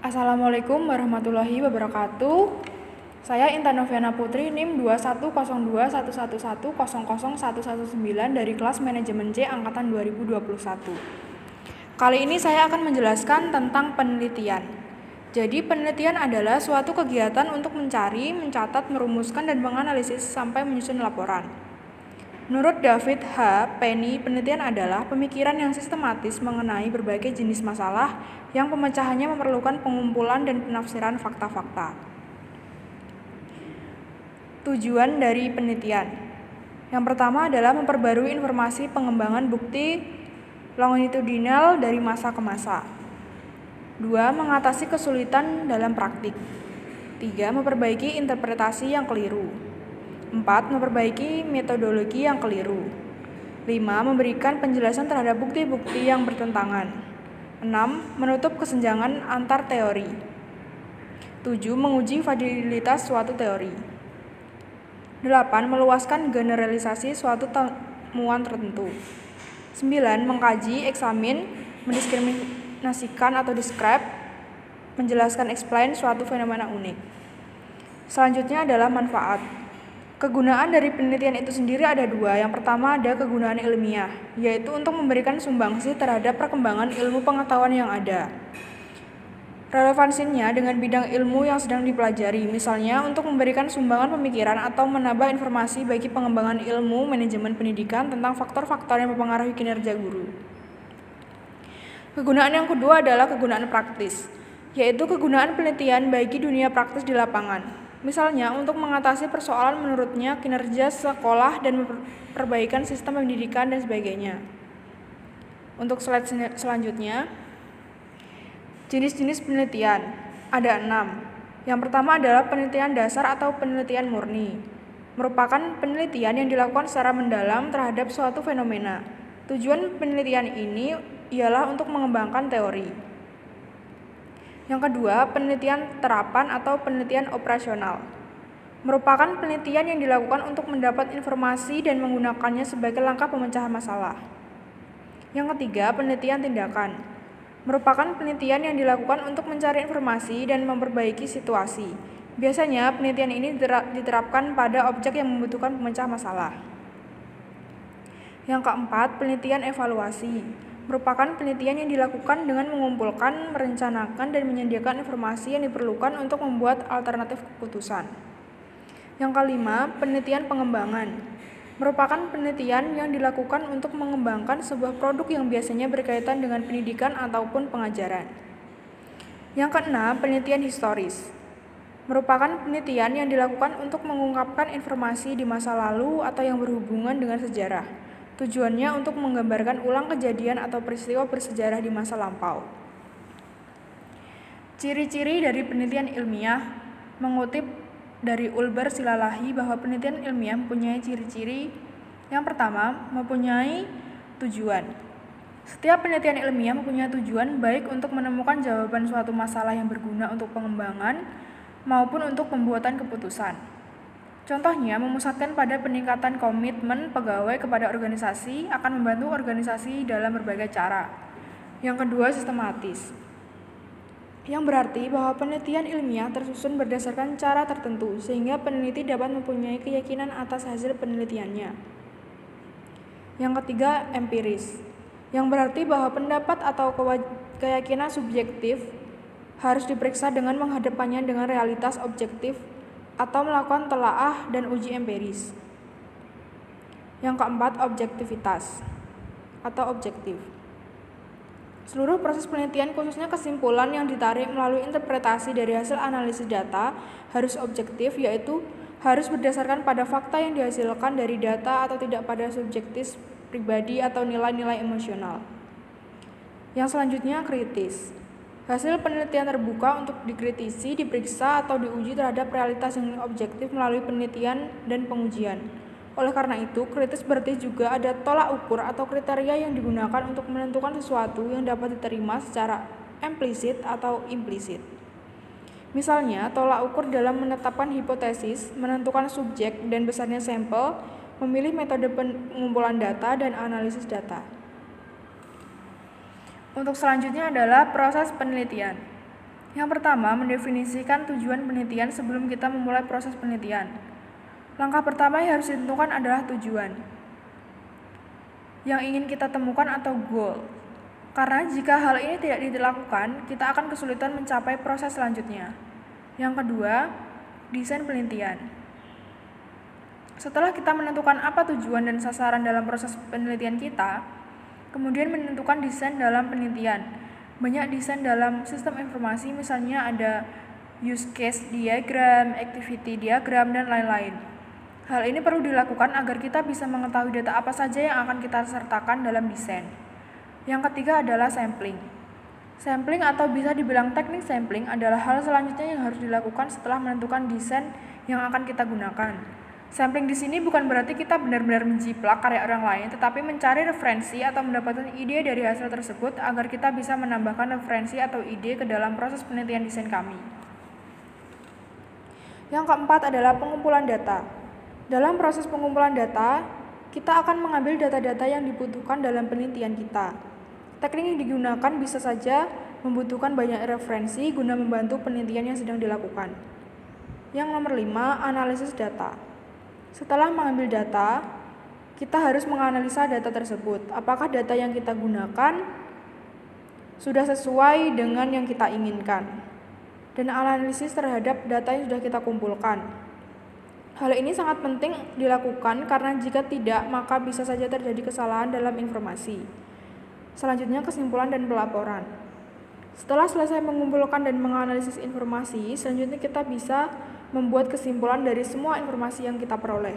Assalamualaikum warahmatullahi wabarakatuh. Saya Intan Noviana Putri, NIM 210211100119 dari kelas Manajemen C Angkatan 2021. Kali ini saya akan menjelaskan tentang penelitian. Jadi penelitian adalah suatu kegiatan untuk mencari, mencatat, merumuskan, dan menganalisis sampai menyusun laporan. Menurut David H. Penny, penelitian adalah pemikiran yang sistematis mengenai berbagai jenis masalah yang pemecahannya memerlukan pengumpulan dan penafsiran fakta-fakta. Tujuan dari penelitian. Yang pertama adalah memperbarui informasi pengembangan bukti longitudinal dari masa ke masa. 2. Mengatasi kesulitan dalam praktik. 3. Memperbaiki interpretasi yang keliru. 4. Memperbaiki metodologi yang keliru. 5. Memberikan penjelasan terhadap bukti-bukti yang bertentangan. 6. Menutup kesenjangan antar teori. 7. Menguji validitas suatu teori. 8. Meluaskan generalisasi suatu temuan tertentu. 9. Mengkaji, eksamin, mendiskriminasikan atau describe, menjelaskan explain suatu fenomena unik. Selanjutnya adalah manfaat. Kegunaan dari penelitian itu sendiri ada dua. Yang pertama ada kegunaan ilmiah, yaitu untuk memberikan sumbangsi terhadap perkembangan ilmu pengetahuan yang ada. Relevansinya dengan bidang ilmu yang sedang dipelajari, misalnya untuk memberikan sumbangan pemikiran atau menambah informasi bagi pengembangan ilmu manajemen pendidikan tentang faktor-faktor yang mempengaruhi kinerja guru. Kegunaan yang kedua adalah kegunaan praktis, yaitu kegunaan penelitian bagi dunia praktis di lapangan. Misalnya, untuk mengatasi persoalan menurutnya kinerja sekolah dan perbaikan sistem pendidikan dan sebagainya. Untuk slide selanjutnya, jenis-jenis penelitian. Ada 6. Yang pertama adalah penelitian dasar atau penelitian murni. Merupakan penelitian yang dilakukan secara mendalam terhadap suatu fenomena. Tujuan penelitian ini ialah untuk mengembangkan teori. Yang kedua, penelitian terapan atau penelitian operasional. Merupakan penelitian yang dilakukan untuk mendapat informasi dan menggunakannya sebagai langkah pemecahan masalah. Yang ketiga, penelitian tindakan. Merupakan penelitian yang dilakukan untuk mencari informasi dan memperbaiki situasi. Biasanya, penelitian ini diterapkan pada objek yang membutuhkan pemecah masalah. Yang keempat, penelitian evaluasi. Merupakan penelitian yang dilakukan dengan mengumpulkan, merencanakan, dan menyediakan informasi yang diperlukan untuk membuat alternatif keputusan. Yang kelima, penelitian pengembangan. Merupakan penelitian yang dilakukan untuk mengembangkan sebuah produk yang biasanya berkaitan dengan pendidikan ataupun pengajaran. Yang keenam, penelitian historis. Merupakan penelitian yang dilakukan untuk mengungkapkan informasi di masa lalu atau yang berhubungan dengan sejarah. Tujuannya untuk menggambarkan ulang kejadian atau peristiwa bersejarah di masa lampau. Ciri-ciri dari penelitian ilmiah. Mengutip dari Ulber Silalahi bahwa penelitian ilmiah mempunyai ciri-ciri. Yang pertama, mempunyai tujuan. Setiap penelitian ilmiah mempunyai tujuan baik untuk menemukan jawaban suatu masalah yang berguna untuk pengembangan maupun untuk pembuatan keputusan. Contohnya, memusatkan pada peningkatan komitmen pegawai kepada organisasi akan membantu organisasi dalam berbagai cara. Yang kedua, sistematis. Yang berarti bahwa penelitian ilmiah tersusun berdasarkan cara tertentu, sehingga peneliti dapat mempunyai keyakinan atas hasil penelitiannya. Yang ketiga, empiris. Yang berarti bahwa pendapat atau keyakinan subjektif harus diperiksa dengan menghadapkannya dengan realitas objektif atau melakukan telaah dan uji empiris. Yang keempat, objektivitas atau objektif. Seluruh proses penelitian, khususnya kesimpulan yang ditarik melalui interpretasi dari hasil analisis data, harus objektif, yaitu harus berdasarkan pada fakta yang dihasilkan dari data atau tidak pada subjektif pribadi atau nilai-nilai emosional. Yang selanjutnya, kritis. Hasil penelitian terbuka untuk dikritisi, diperiksa, atau diuji terhadap realitas yang objektif melalui penelitian dan pengujian. Oleh karena itu, kritis berarti juga ada tolak ukur atau kriteria yang digunakan untuk menentukan sesuatu yang dapat diterima secara implisit atau implisit. Misalnya, tolak ukur dalam menetapkan hipotesis, menentukan subjek dan besarnya sampel, memilih metode pengumpulan data, dan analisis data. Untuk selanjutnya adalah proses penelitian. Yang pertama, mendefinisikan tujuan penelitian sebelum kita memulai proses penelitian. Langkah pertama yang harus ditentukan adalah tujuan yang ingin kita temukan atau goal. Karena jika hal ini tidak dilakukan, kita akan kesulitan mencapai proses selanjutnya. Yang kedua, desain penelitian. Setelah kita menentukan apa tujuan dan sasaran dalam proses penelitian kita, kemudian menentukan desain dalam penelitian. Banyak desain dalam sistem informasi, misalnya ada use case diagram, activity diagram, dan lain-lain. Hal ini perlu dilakukan agar kita bisa mengetahui data apa saja yang akan kita sertakan dalam desain. Yang ketiga adalah sampling. Sampling atau bisa dibilang teknik sampling adalah hal selanjutnya yang harus dilakukan setelah menentukan desain yang akan kita gunakan. Sampling di sini bukan berarti kita benar-benar menjiplak karya orang lain, tetapi mencari referensi atau mendapatkan ide dari hasil tersebut agar kita bisa menambahkan referensi atau ide ke dalam proses penelitian desain kami. Yang keempat adalah pengumpulan data. Dalam proses pengumpulan data, kita akan mengambil data-data yang dibutuhkan dalam penelitian kita. Teknik yang digunakan bisa saja membutuhkan banyak referensi guna membantu penelitian yang sedang dilakukan. Yang nomor 5, analisis data. Setelah mengambil data, kita harus menganalisa data tersebut. Apakah data yang kita gunakan sudah sesuai dengan yang kita inginkan? Dan analisis terhadap data yang sudah kita kumpulkan. Hal ini sangat penting dilakukan karena jika tidak, maka bisa saja terjadi kesalahan dalam informasi. Selanjutnya, kesimpulan dan pelaporan. Setelah selesai mengumpulkan dan menganalisis informasi, selanjutnya kita bisa membuat kesimpulan dari semua informasi yang kita peroleh.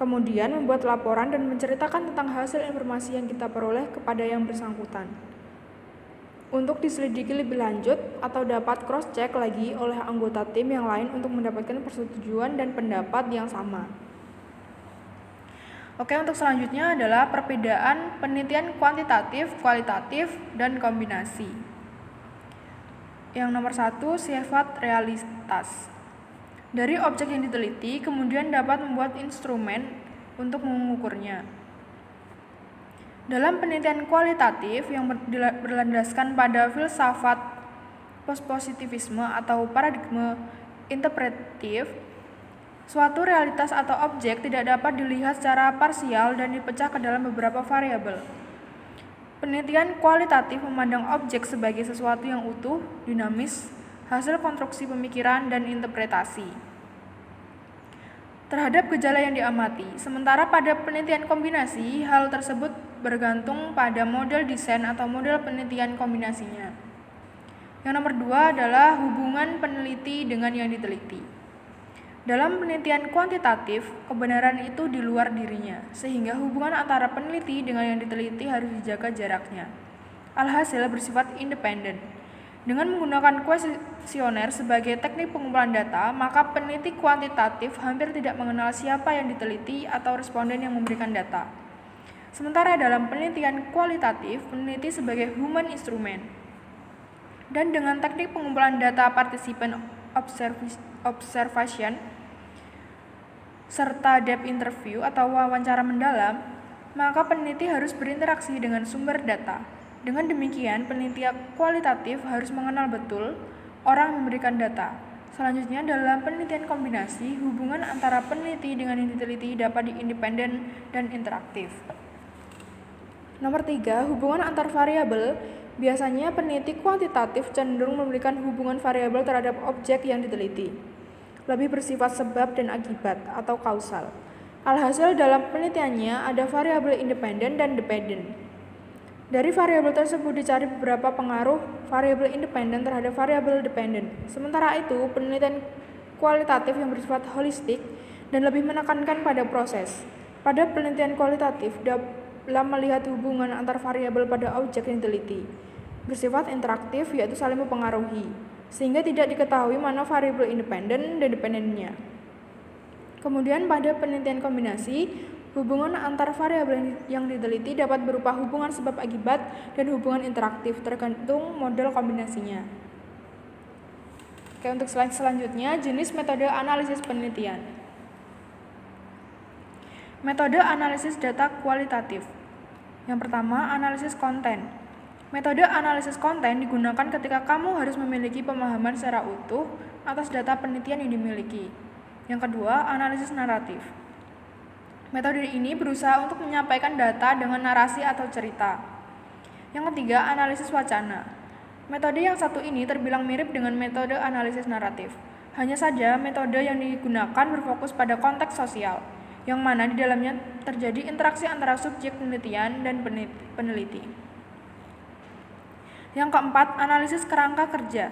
Kemudian membuat laporan dan menceritakan tentang hasil informasi yang kita peroleh kepada yang bersangkutan. Untuk diselidiki lebih lanjut atau dapat cross-check lagi oleh anggota tim yang lain untuk mendapatkan persetujuan dan pendapat yang sama. Oke, untuk selanjutnya adalah perbedaan penelitian kuantitatif, kualitatif, dan kombinasi. Yang nomor 1, sifat realitas. Dari objek yang diteliti, kemudian dapat membuat instrumen untuk mengukurnya. Dalam penelitian kualitatif yang berlandaskan pada filsafat positivisme atau paradigma interpretatif, suatu realitas atau objek tidak dapat dilihat secara parsial dan dipecah ke dalam beberapa variabel. Penelitian kualitatif memandang objek sebagai sesuatu yang utuh, dinamis, hasil konstruksi pemikiran dan interpretasi terhadap gejala yang diamati. Sementara pada penelitian kombinasi, hal tersebut bergantung pada model desain atau model penelitian kombinasinya. Yang nomor 2 adalah hubungan peneliti dengan yang diteliti. Dalam penelitian kuantitatif, kebenaran itu di luar dirinya, sehingga hubungan antara peneliti dengan yang diteliti harus dijaga jaraknya. Alhasil bersifat independen. Dengan menggunakan kuesioner sebagai teknik pengumpulan data, maka peneliti kuantitatif hampir tidak mengenal siapa yang diteliti atau responden yang memberikan data. Sementara dalam penelitian kualitatif, peneliti sebagai human instrument. Dan dengan teknik pengumpulan data participant observation serta depth interview atau wawancara mendalam, maka peneliti harus berinteraksi dengan sumber data. Dengan demikian, peneliti kualitatif harus mengenal betul orang yang memberikan data. Selanjutnya, dalam penelitian kombinasi, hubungan antara peneliti dengan yang diteliti dapat independen dan interaktif. Nomor 3, hubungan antar variabel. Biasanya peneliti kuantitatif cenderung memberikan hubungan variabel terhadap objek yang diteliti, lebih bersifat sebab dan akibat atau kausal. Alhasil dalam penelitiannya ada variabel independen dan dependen. Dari variabel tersebut dicari beberapa pengaruh variabel independen terhadap variabel dependen. Sementara itu, penelitian kualitatif yang bersifat holistik dan lebih menekankan pada proses. Pada penelitian kualitatif dalam melihat hubungan antar variabel pada objek yang diteliti, bersifat interaktif yaitu saling mempengaruhi, sehingga tidak diketahui mana variabel independen dan dependennya. Kemudian pada penelitian kombinasi, hubungan antar variabel yang diteliti dapat berupa hubungan sebab akibat dan hubungan interaktif tergantung model kombinasinya. Oke, untuk slide selanjutnya, jenis metode analisis penelitian. Metode analisis data kualitatif. Yang pertama, analisis konten. Metode analisis konten digunakan ketika kamu harus memiliki pemahaman secara utuh atas data penelitian yang dimiliki. Yang kedua, analisis naratif. Metode ini berusaha untuk menyampaikan data dengan narasi atau cerita. Yang ketiga, analisis wacana. Metode yang satu ini terbilang mirip dengan metode analisis naratif. Hanya saja metode yang digunakan berfokus pada konteks sosial, yang mana di dalamnya terjadi interaksi antara subjek penelitian dan peneliti. Yang keempat, analisis kerangka kerja.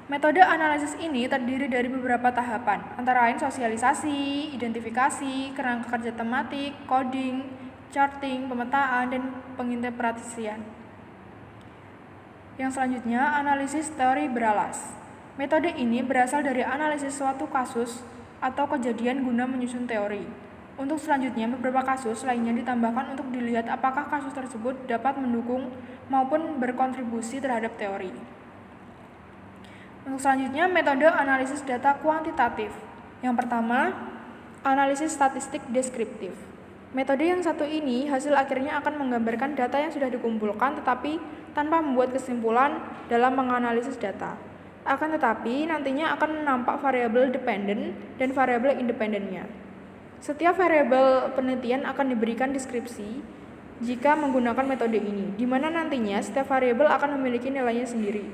Metode analisis ini terdiri dari beberapa tahapan, antara lain sosialisasi, identifikasi, kerangka kerja tematik, coding, charting, pemetaan, dan penginterpretasian. Yang selanjutnya, analisis teori beralas. Metode ini berasal dari analisis suatu kasus atau kejadian guna menyusun teori. Untuk selanjutnya, beberapa kasus lainnya ditambahkan untuk dilihat apakah kasus tersebut dapat mendukung maupun berkontribusi terhadap teori. Untuk selanjutnya, metode analisis data kuantitatif. Yang pertama, analisis statistik deskriptif. Metode yang satu ini hasil akhirnya akan menggambarkan data yang sudah dikumpulkan tetapi tanpa membuat kesimpulan dalam menganalisis data. Akan tetapi nantinya akan nampak variabel dependen dan variabel independennya. Setiap variabel penelitian akan diberikan deskripsi jika menggunakan metode ini, di mana nantinya setiap variabel akan memiliki nilainya sendiri.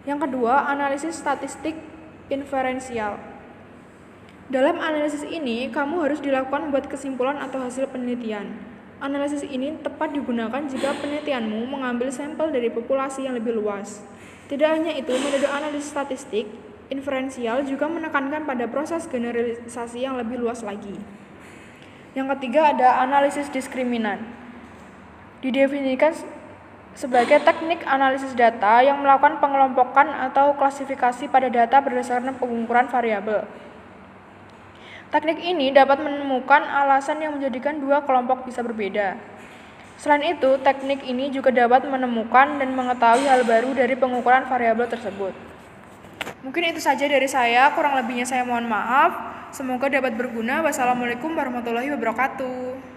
Yang kedua, analisis statistik inferensial. Dalam analisis ini, kamu harus dilakukan membuat kesimpulan atau hasil penelitian. Analisis ini tepat digunakan jika penelitianmu mengambil sampel dari populasi yang lebih luas. Tidak hanya itu, metode analisis statistik inferensial juga menekankan pada proses generalisasi yang lebih luas lagi. Yang ketiga ada analisis diskriminan. Didefinisikan sebagai teknik analisis data yang melakukan pengelompokan atau klasifikasi pada data berdasarkan pengukuran variabel. Teknik ini dapat menemukan alasan yang menjadikan dua kelompok bisa berbeda. Selain itu, teknik ini juga dapat menemukan dan mengetahui hal baru dari pengukuran variabel tersebut. Mungkin itu saja dari saya, kurang lebihnya saya mohon maaf. Semoga dapat berguna. Wassalamualaikum warahmatullahi wabarakatuh.